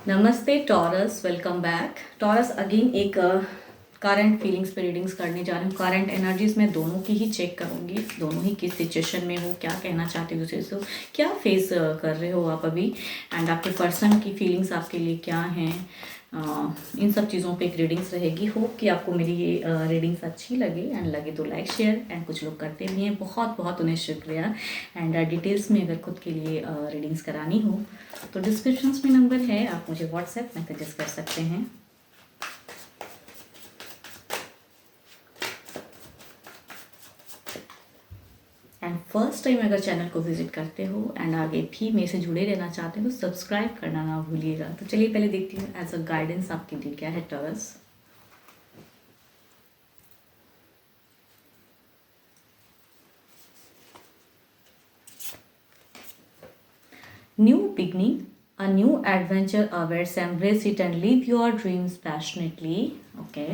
नमस्ते taurus, welcome back. Taurus again एक current feelings पे रीडिंग्स करने जा रही हूँ। करंट एनर्जीज में दोनों की ही चेक करूँगी, दोनों ही किस सिचुएशन में हो, क्या कहना चाहते हो दूसरे से, क्या फेस कर रहे हो आप अभी, एंड आपके पर्सन की फीलिंग्स आपके लिए क्या हैं। इन सब चीज़ों पे एक रीडिंग्स रहेगी। होप कि आपको मेरी ये रीडिंग्स अच्छी लगे, एंड लगे तो लाइक शेयर, एंड कुछ लोग करते भी हैं, बहुत बहुत उन्हें शुक्रिया। एंड डिटेल्स में अगर खुद के लिए रीडिंग्स करानी हो तो डिस्क्रिप्शंस में नंबर है, आप मुझे व्हाट्सएप मैसेजेस कर सकते हैं। एंड फर्स्ट टाइम अगर चैनल को विजिट करते हो एंड आगे भी मेरे से जुड़े रहना चाहते हो तो सब्सक्राइब करना ना भूलिएगा। तो चलिए पहले देखती हूँ एज अ गाइडेंस आपके लिए क्या है taurus. New beginning, a new adventure awaits, embrace it and live your dreams passionately. Okay,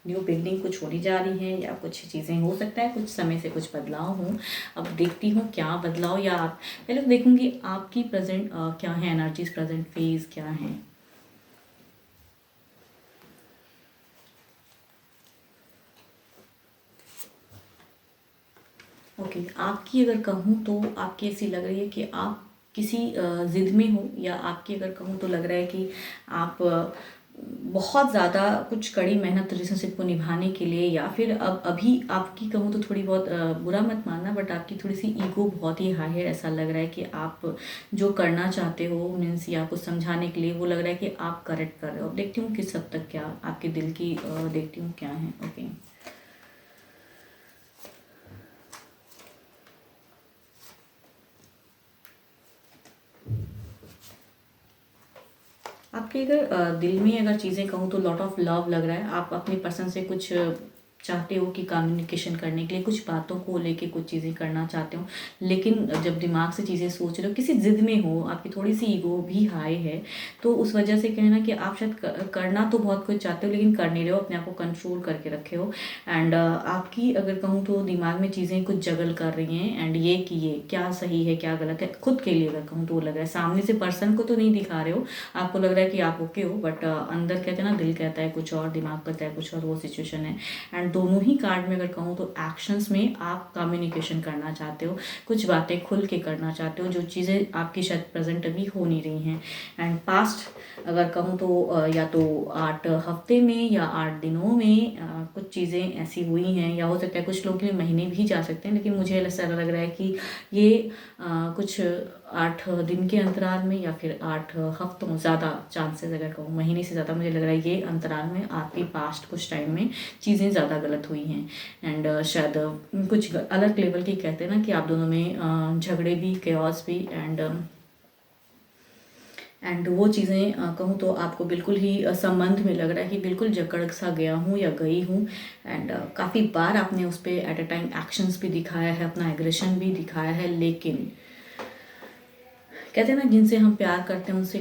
new beginning कुछ होने जा रही है या कुछ चीज़ें हो सकता है कुछ समय से कुछ बदलाव हो। अब देखती हूँ क्या बदलाव, या आप पहले तो देखूंगी आपकी प्रेजेंट क्या है एनर्जीज, प्रेजेंट फेज क्या है। ओके, आपकी अगर कहूँ तो आपकी ऐसी लग रही है कि आप किसी ज़िद में हो, या आपकी अगर कहूँ तो लग रहा है कि आप बहुत ज़्यादा कुछ कड़ी मेहनत रिलेशनशिप को निभाने के लिए, या फिर अब अभी आपकी कहूँ तो थोड़ी बहुत बुरा मत मानना, बट आपकी थोड़ी सी ईगो बहुत ही हाई है। ऐसा लग रहा है कि आप जो करना चाहते हो मीन्स, या कुछ समझाने के लिए, वो लग रहा है कि आप करेक्ट कर रहे हो। अब देखती हूँ किस हद तक क्या आपके दिल की देखती हूँ क्या है। ओके, आपके अगर दिल में अगर चीज़ें कहूँ तो लॉट ऑफ लव लग रहा है। आप अपने पर्सन से कुछ चाहते हो कि कम्युनिकेशन करने के लिए, कुछ बातों को लेके कुछ चीज़ें करना चाहते हो, लेकिन जब दिमाग से चीज़ें सोच रहे हो, किसी ज़िद में हो, आपकी थोड़ी सी ईगो भी हाई है, तो उस वजह से कहना कि आप शायद करना तो बहुत कुछ चाहते हो लेकिन कर नहीं रहे हो, अपने आप को कंट्रोल करके रखे हो। एंड आपकी अगर कहूँ तो दिमाग में चीज़ें कुछ जगल कर रही हैं, एंड ये कि ये क्या सही है क्या गलत है खुद के लिए अगर कहूँ तो वो लग रहा है। सामने से पर्सन को तो नहीं दिखा रहे हो, आपको लग रहा है कि आप ओके हो, बट अंदर कहते हैं ना, दिल कहता है कुछ और, दिमाग कहता है कुछ और, वो सिचुएशन है। एंड दोनों ही कार्ड में अगर कहूँ तो एक्शंस में आप कम्युनिकेशन करना चाहते हो, कुछ बातें खुल के करना चाहते हो, जो चीज़ें आपकी शायद प्रेजेंट अभी हो नहीं रही हैं। एंड पास्ट अगर कहूँ तो या तो 8 हफ्ते में या 8 दिनों में कुछ चीज़ें ऐसी हुई हैं, या हो सकता है कुछ लोग के लिए महीने भी जा सकते हैं, लेकिन मुझे ऐसा लग रहा है कि ये कुछ 8 दिन के अंतराल में, या फिर 8 हफ्तों, ज़्यादा चांसेस अगर कहूँ महीने से ज़्यादा, मुझे लग रहा है ये अंतराल में आपके पास्ट कुछ टाइम में चीज़ें ज़्यादा गलत हुई हैं। एंड शायद कुछ अलग लेवल की कहते हैं ना कि आप दोनों में झगड़े भी, केओस भी, एंड वो चीज़ें कहूँ तो आपको बिल्कुल ही संबंध में लग रहा है कि बिल्कुल जकड़ सा गया हूँ या गई हूँ। एंड काफ़ी बार आपने उस पर एट अ टाइम एक्शंस भी दिखाया है, अपना एग्रेशन भी दिखाया है, लेकिन कहते हैं ना जिनसे हम प्यार करते हैं उनसे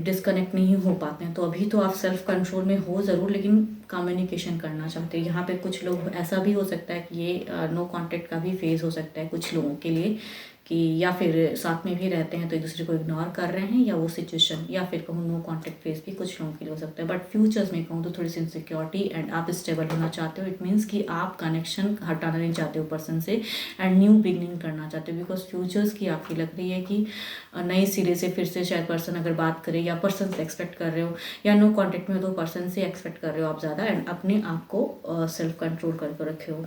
डिस्कनेक्ट नहीं हो पाते हैं। तो अभी तो आप सेल्फ कंट्रोल में हो ज़रूर, लेकिन कम्युनिकेशन करना चाहते हैं। यहाँ पे कुछ लोग, ऐसा भी हो सकता है कि ये नो कांटेक्ट का भी फेज़ हो सकता है कुछ लोगों के लिए, कि या फिर साथ में भी रहते हैं तो एक दूसरे को इग्नोर कर रहे हैं, या वो सिचुएशन, या फिर कहूँ नो कांटेक्ट फेज भी कुछ लोगों के लिए हो सकता है। बट फ्यूचर्स में कहूँ तो थोड़ी सी इनसिक्योरिटी, एंड आप स्टेबल होना चाहते हो। इट मीन्स कि आप कनेक्शन हटाना नहीं चाहते हो पर्सन से, एंड न्यू बिगनिंग करना चाहते हो, बिकॉज फ्यूचर्स की आपकी लग रही है कि नए सिरे से फिर से शायद पर्सन अगर बात करे, या पर्सन से एक्सपेक्ट कर रहे हो, या नो कांटेक्ट में हो तो पर्सन से एक्सपेक्ट कर रहे हो आप ज़्यादा, एंड अपने आप को सेल्फ कंट्रोल करके रखे हो।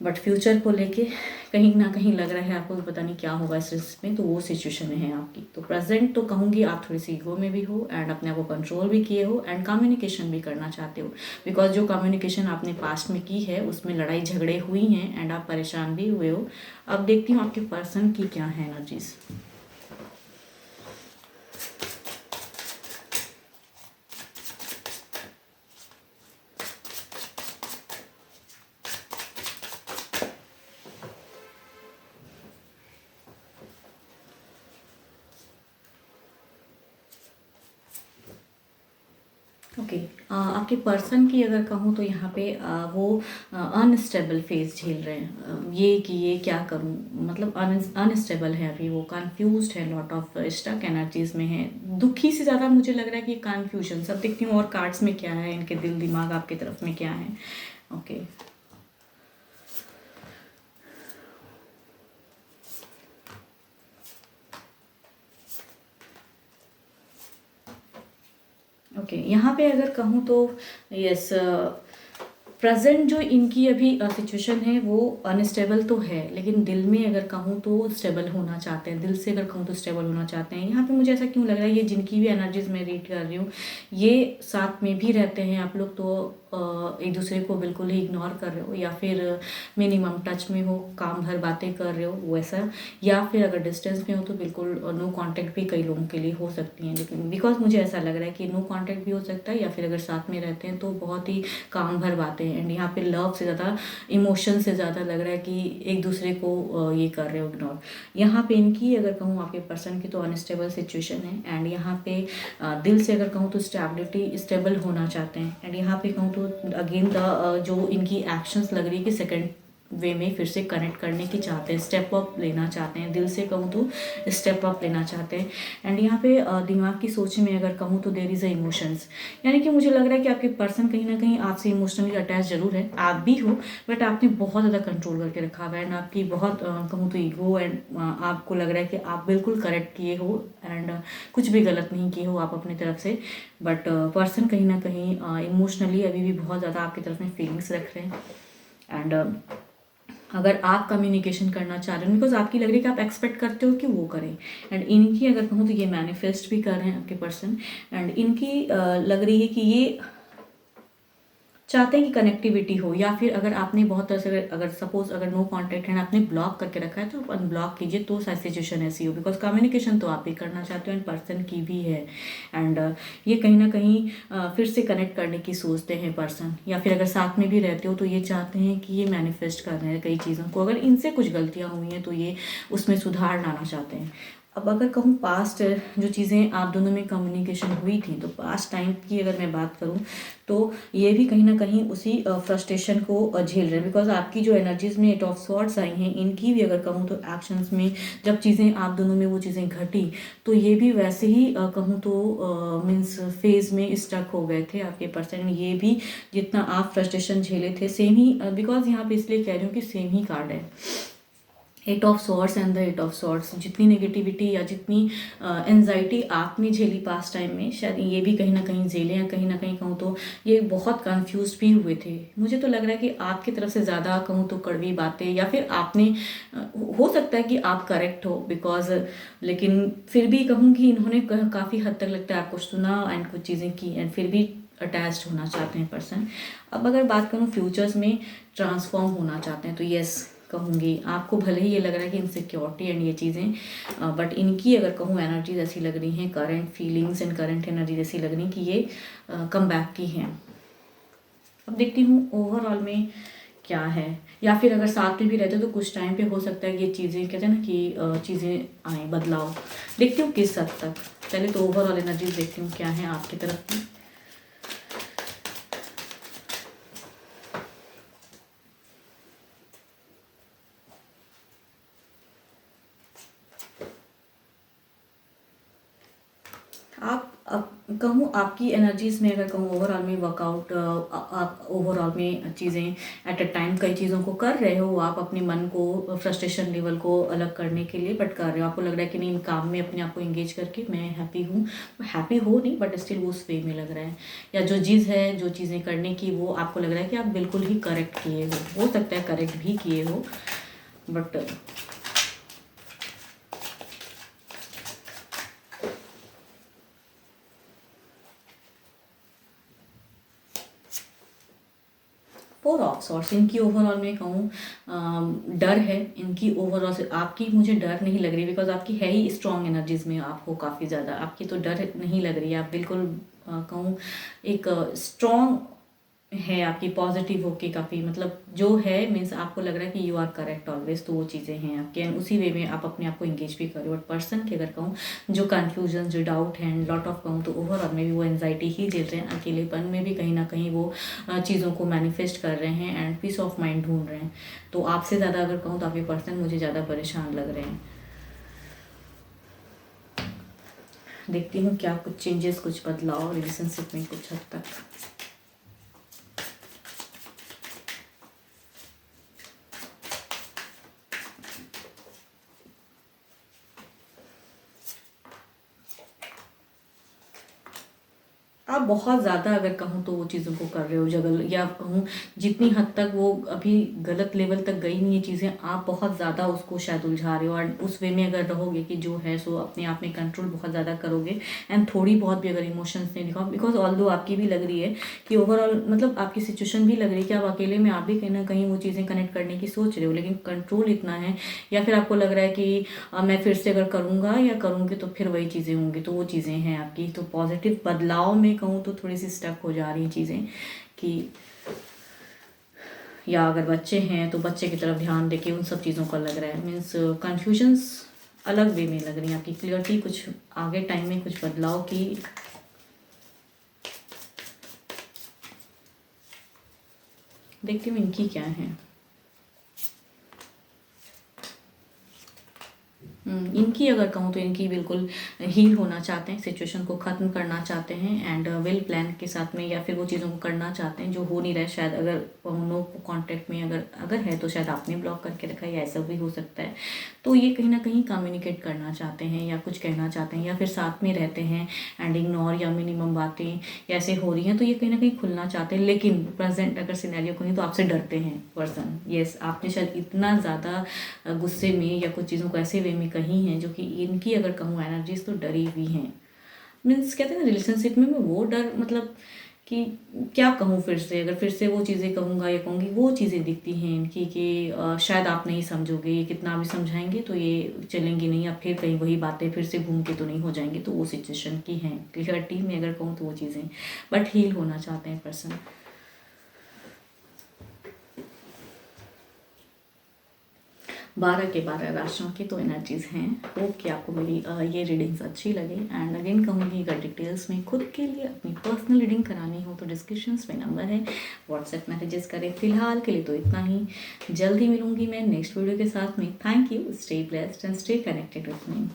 बट फ्यूचर को लेके कहीं ना कहीं लग रहा है आपको कि पता नहीं क्या होगा इस रिस्क में, तो वो सिचुएशन में है आपकी। तो प्रेजेंट तो कहूँगी आप थोड़ी सी ईगो में भी हो, एंड अपने आप को कंट्रोल भी किए हो, एंड कम्युनिकेशन भी करना चाहते हो, बिकॉज जो कम्युनिकेशन आपने पास्ट में की है उसमें लड़ाई झगड़े हुई हैं, एंड आप परेशान भी हुए हो। अब देखती हूँ आपके पर्सन की क्या है एनर्जीज। ओके। आपके पर्सन की अगर कहूँ तो यहाँ पे वो अनस्टेबल फेज झेल रहे हैं। ये कि ये क्या करूँ, मतलब अनस्टेबल है अभी, वो कंफ्यूज्ड है, लॉट ऑफ स्टक एनर्जीज में है, दुखी से ज़्यादा मुझे लग रहा है कि कन्फ्यूजन। सब देखती हूँ और कार्ड्स में क्या है, इनके दिल दिमाग आपकी तरफ में क्या है। ओके। ओके, यहाँ पे अगर कहूँ तो यस, प्रेजेंट जो इनकी अभी सिचुएशन है वो अनस्टेबल तो है, लेकिन दिल में अगर कहूँ तो स्टेबल होना चाहते हैं, दिल से अगर कहूँ तो स्टेबल होना चाहते हैं। यहाँ पे मुझे ऐसा क्यों लग रहा है, ये जिनकी भी एनर्जीज मैं रीड कर रही हूँ, ये साथ में भी रहते हैं आप लोग तो एक दूसरे को बिल्कुल ही इग्नोर कर रहे हो, या फिर मिनिमम टच में हो, काम भर बातें कर रहे हो वैसा, या फिर अगर डिस्टेंस में हो तो बिल्कुल नो कांटेक्ट भी कई लोगों के लिए हो सकती हैं। लेकिन बिकॉज मुझे ऐसा लग रहा है कि नो कांटेक्ट भी हो सकता है, या फिर अगर साथ में रहते हैं तो बहुत ही काम भर बातें हैं। एंड यहाँ पे लव से ज़्यादा, इमोशन से ज़्यादा लग रहा है कि एक दूसरे को ये कर रहे हो इग्नोर। यहाँ पे इनकी अगर कहूँ आपके पर्सन की तो अनस्टेबल सिचुएशन है। एंड यहाँ पे दिल से अगर कहूँ तो स्टेबिलिटी, स्टेबल होना चाहते हैं। एंड यहाँ पे कहूँ तो अगेन द जो इनकी एक्शंस लग रही है कि सेकंड वे में फिर से कनेक्ट करने की चाहते हैं, स्टेप अप लेना चाहते हैं, दिल से कहूँ तो स्टेप अप लेना चाहते हैं। एंड यहाँ पे दिमाग की सोच में अगर कहूँ तो देयर इज़ अ इमोशंस, यानी कि मुझे लग रहा है कि आपके पर्सन कहीं ना कहीं आपसे इमोशनली अटैच जरूर है, आप भी हो, बट आपने बहुत ज़्यादा कंट्रोल करके रखा हुआ है। एंड आपकी बहुत कहूँ तो ईगो, एंड आपको लग रहा है कि आप बिल्कुल करेक्ट किए हो, एंड कुछ भी गलत नहीं किए हो आप अपनी तरफ से। बट पर्सन कहीं ना कहीं इमोशनली अभी भी बहुत ज़्यादा आपकी तरफ में फीलिंग्स रख रहे हैं। एंड अगर आप कम्युनिकेशन करना चाह रहे हो, बिकॉज आपकी लग रही है कि आप एक्सपेक्ट करते हो कि वो करें। एंड इनकी अगर कहूँ तो ये मैनिफेस्ट भी कर रहे हैं आपके पर्सन। एंड इनकी लग रही है कि ये चाहते हैं कि कनेक्टिविटी हो, या फिर अगर आपने बहुत तरह से अगर सपोज अगर नो कांटेक्ट है, आपने ब्लॉक करके रखा है तो आप अनब्लॉक कीजिए, तो शायद सिचुएशन ऐसी हो। बिकॉज कम्युनिकेशन तो आप भी करना चाहते हो एंड पर्सन की भी है। एंड ये कहीं ना कहीं फिर से कनेक्ट करने की सोचते हैं पर्सन, या फिर अगर साथ में भी रहते हो तो ये चाहते हैं कि ये मैनिफेस्ट कर रहे हैं कई चीज़ों को। अगर इनसे कुछ गलतियाँ हुई हैं तो ये उसमें सुधार लाना चाहते हैं। अब अगर कहूँ पास्ट जो चीज़ें आप दोनों में कम्युनिकेशन हुई थी, तो पास्ट टाइम की अगर मैं बात करूँ तो ये भी कहीं ना कहीं उसी फ्रस्ट्रेशन को झेल रहे हैं। बिकॉज आपकी जो एनर्जीज में 8 ऑफ स्वॉर्ड्स आई हैं, इनकी भी अगर कहूँ तो एक्शंस में जब चीज़ें आप दोनों में वो चीज़ें घटी, तो ये भी वैसे ही कहूँ तो मीन्स फेज में स्टक हो गए थे आपके पर्सन। ये भी जितना आप फ्रस्ट्रेशन झेले थे सेम ही, बिकॉज यहाँ पे इसलिए कह रही हूँ कि सेम ही कार्ड है, 8 of swords and the 8 of swords. जितनी नेगेटिविटी या जितनी एनजाइटी आपने झेली पास्ट टाइम में, शायद ये भी कहीं ना कहीं झेले, या कहीं ना कहीं कहूँ तो ये बहुत कंफ्यूज भी हुए थे। मुझे तो लग रहा है कि आपकी तरफ से ज़्यादा कहूँ तो कड़वी बातें, या फिर आपने हो सकता है कि आप करेक्ट हो बिकॉज, लेकिन फिर भी कहूँ कि इन्होंने काफ़ी हद तक लगता है आपको सुना एंड कुछ चीज़ें की, एंड फिर भी अटैच्ड होना चाहते हैं पर्सन। अब अगर बात करूँ फ्यूचर्स में ट्रांसफॉर्म होना चाहते हैं, तो यस कहूँगी, आपको भले ही ये लग रहा है कि इनसिक्योरिटी एंड ये चीज़ें, बट इनकी अगर कहूँ एनर्जीज ऐसी लग रही हैं, current feelings and current energies ऐसी लग रही कि ये कम बैक की हैं। अब देखती हूँ ओवरऑल में क्या है, या फिर अगर साथ में भी रहते तो कुछ टाइम पे हो सकता है कि ये चीज़ें कहते हैं ना कि चीज़ें आए बदलाव। देखती हूँ किस हद तक, पहले तो ओवरऑल एनर्जीज देखती हूँ क्या है आपकी तरफ में। अब कहूँ आपकी एनर्जीज में अगर कहूँ ओवरऑल में वर्कआउट, आप ओवरऑल में चीज़ें एट अ टाइम कई चीज़ों को कर रहे हो, आप अपने मन को फ्रस्ट्रेशन लेवल को अलग करने के लिए बट कर रहे हो। आपको लग रहा है कि नहीं, इन काम में अपने आप को इंगेज करके मैं हैप्पी हूँ, हैप्पी हो नहीं बट स्टिल वो उस वे में लग रहा है, या जो चीज़ है जो चीज़ें करने की वो आपको लग रहा है कि आप बिल्कुल ही करेक्ट किए हो सकता है करेक्ट भी किए हो, बट फोर ऑफ सॉर्ट्स इनकी ओवरऑल में कहूँ डर है इनकी ओवरऑल से। आपकी मुझे डर नहीं लग रही बिकॉज आपकी है ही स्ट्रॉन्ग एनर्जीज में आप हो काफ़ी ज़्यादा, आपकी तो डर नहीं लग रही है। आप बिल्कुल कहूँ एक स्ट्रॉन्ग है आपकी पॉजिटिव होके काफ़ी, मतलब जो है मीन्स आपको लग रहा है कि यू आर करेक्ट ऑलवेज, तो वो चीज़ें हैं आपकी एंड उसी वे में आप अपने आप को इंगेज भी करो। बट पर्सन की अगर कहूँ जो कन्फ्यूजन, जो डाउट है एंड लॉट ऑफ कहूँ तो ओवरऑल में भी वो एंजाइटी ही झेल रहे हैं, अकेलेपन में भी कहीं ना कहीं वो चीज़ों को मैनिफेस्ट कर रहे हैं एंड पीस ऑफ माइंड ढूंढ रहे हैं। तो आपसे ज़्यादा अगर कहूँ तो आपके पर्सन मुझे ज़्यादा परेशान लग रहे हैं। देखती हूँ क्या कुछ चेंजेस, कुछ बदलाव रिलेशनशिप में कुछ हद तक। आप बहुत ज़्यादा अगर कहूँ तो वो चीज़ों को कर रहे हो जगल, या कहूँ जितनी हद तक वो अभी गलत लेवल तक गई नहीं ये चीज़ें, आप बहुत ज़्यादा उसको शायद उलझा रहे हो और उस वे में अगर रहोगे कि जो है सो अपने आप में कंट्रोल बहुत ज़्यादा करोगे एंड थोड़ी बहुत भी अगर इमोशंस नहीं दिखाओ, बिकॉज ऑल्दो आपकी भी लग रही है कि ओवरऑल मतलब आपकी सिचुएशन भी लग रही है कि आप अकेले में आप भी कहीं ना कहीं वो चीज़ें कनेक्ट करने की सोच रहे हो, लेकिन कंट्रोल इतना है, या फिर आपको लग रहा है कि मैं फिर से अगर करूँगा या करूँगी तो फिर वही चीज़ें होंगी, तो वो चीज़ें हैं आपकी। तो पॉजिटिव बदलाव में कहूँ तो थोड़ी सी स्टक हो जा रही चीज़ें कि, या अगर बच्चे हैं तो बच्चे की तरफ ध्यान देके उन सब चीज़ों का लग रहा है, मीन्स कन्फ्यूजन्स अलग वे में लग रही है आपकी, क्लियरिटी कुछ आगे टाइम में कुछ बदलाव की। देखती हूँ इनकी क्या है। इनकी अगर कहूँ तो इनकी बिल्कुल हील होना चाहते हैं, सिचुएशन को ख़त्म करना चाहते हैं एंड वेल प्लान के साथ में, या फिर वो चीज़ों को करना चाहते हैं जो हो नहीं रहा है। शायद अगर नो कांटेक्ट में अगर अगर है तो शायद आपने ब्लॉक करके रखा है, या ऐसा भी हो सकता है। तो ये कहीं ना कहीं कम्युनिकेट करना चाहते हैं या कुछ कहना चाहते हैं, या फिर साथ में रहते हैं एंड इग्नोर या मिनिमम बातें ऐसे हो रही हैं, तो ये कहीं ना कहीं खुलना चाहते हैं। लेकिन प्रेजेंट अगर सिनेरियो कहीं तो आपसे डरते हैं पर्सन। यस, आपने शायद इतना ज़्यादा गुस्से में या कुछ चीज़ों को ऐसे वे में कही हैं जो कि इनकी अगर कहूँ एनर्जीज तो डरी हुई हैं। मीन्स कहते हैं ना रिलेशनशिप में वो डर, मतलब कि क्या कहूँ, फिर से अगर फिर से वो चीज़ें कहूँगा या कहूँगी, वो चीज़ें दिखती हैं इनकी कि शायद आप नहीं समझोगे, ये कितना भी समझाएंगे तो ये चलेंगी नहीं, या फिर कहीं वही बातें फिर से घूम के तो नहीं हो जाएंगे, तो वो सिचुएशन की हैं क्लियरिटी में अगर कहूँ तो वो चीज़ें। बट हील होना चाहते हैं पर्सन। 12 के 12 राशियों की तो एनर्जीज हैं। होप कि आपको मेरी ये रीडिंग्स अच्छी लगे एंड अगेन कहूँगी अगर डिटेल्स में खुद के लिए अपनी पर्सनल रीडिंग करानी हो तो डिस्क्रिप्शंस में नंबर है, व्हाट्सएप मैसेजेस करें। फिलहाल के लिए तो इतना ही, जल्दी मिलूंगी मैं नेक्स्ट वीडियो के साथ में। Thank you, stay blessed and stay connected with me.